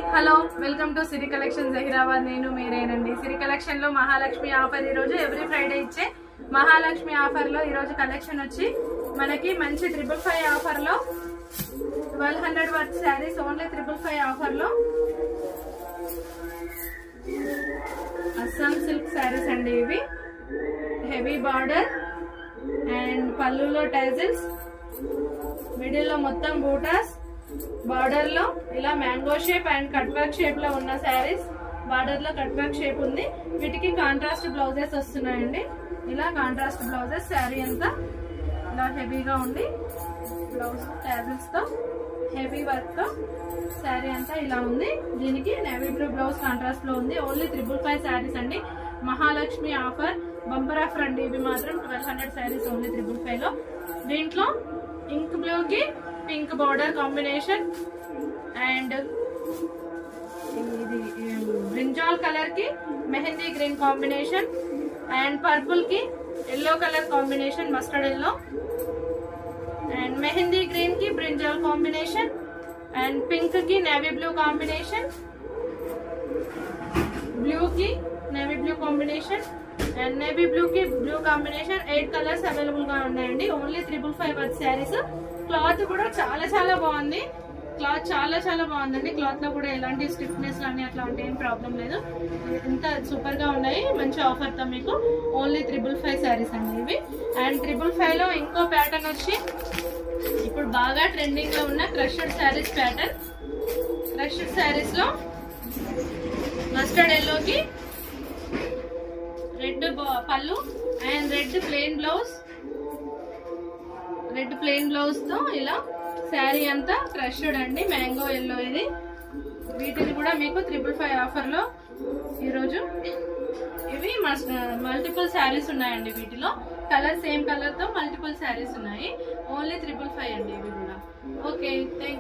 Hello welcome to Siri collection Zaheerabad. నేను మీరేనండి. సిరి collection లో Mahalakshmi offer ఈ రోజు ఎవ్రీ ఫ్రైడే ఇచ్చే మహాలక్ష్మి ఆఫర్ లో ఈ రోజు కలెక్షన్ వచ్చి మనకి మంచి 555 ఆఫర్ లో 1200 వర్త్ శారీస్ ఓన్లీ 555 ఆఫర్ లో అస్సాం సిల్క్ శారీస్ అండి. ఇవి హెవీ బార్డర్ అండ్ పళ్ళులో టైజిల్స్, మిడిల్ లో మొత్తం బూటాస్, బార్డర్ లో ఇలా mango shape and cut work shape లో ఉన్న శారీస్. బార్డర్ లో కట్ వర్క్ షేప్ ఉంది. వీటికి కాంట్రాస్ట్ బ్లౌజెస్ వస్తున్నాయండి. ఇలా కాంట్రాస్ట్ బ్లౌజెస్. శారీ అంతా ఇలా హెవీగా ఉంది. బ్లౌజ్ టాజిల్స్ తో హెవీ వర్క్ తో శారీ అంతా ఇలా ఉంది. దీనికి నేవీ బ్లూ బ్లౌజ్ కాంట్రాస్ట్ లో ఉంది. ఓన్లీ 555 శారీస్ అండి. మహాలక్ష్మి ఆఫర్ బంపర్ ఆఫర్ అండి. ఇవి మాత్రం 1200 శారీస్ ఓన్లీ 555 లో. దీంట్లో ఇంక్ బ్లూ కి పింక్ బార్డర్ కాంబినేషన్ అండ్ ఇది బ్రింజాల్ కలర్ కి mehndi green combination and purple కి yellow colour combination, mustard yellow and mehndi green కి బ్రింజాల్ కాంబినేషన్ అండ్ పింక్ కి నేవీ బ్లూ కాంబినేషన్, బ్లూ కి navy blue combination and navy blue కి blue combination. 8 colours available గా ఉన్నాయండి. Only 555 worth saris. Cloth కూడా చాలా బాగుంది. క్లాత్ చాలా బాగుందండి. క్లాత్ లో కూడా ఎలాంటి స్టిఫ్నెస్ కానీ అట్లాంటి ఏం ప్రాబ్లం లేదు. ఇంత సూపర్ గా ఉన్నాయి. మంచి ఆఫర్ తో మీకు ఓన్లీ 555 శారీస్ అండి ఇవి. అండ్ 555 లో ఇంకో ప్యాటర్న్ వచ్చి ఇప్పుడు బాగా ట్రెండింగ్ లో ఉన్న crushed saris pattern. Crushed saris లో మస్టర్డ్ ఎల్లోకి రెడ్ పళ్ళు అండ్ రెడ్ ప్లెయిన్ బ్లౌజ్ తో ఇలా శారీ అంతా క్రషెడ్ అండి. మ్యాంగో ఎల్లో ఇది. వీటిని కూడా మీకు 555 ఆఫర్ లో ఈరోజు ఇవి మల్టిపుల్ శారీస్ ఉన్నాయండి. వీటిలో కలర్ సేమ్ కలర్ తో మల్టిపుల్ శారీస్ ఉన్నాయి. ఓన్లీ 555 అండి ఇవి కూడా. Okay, thank you.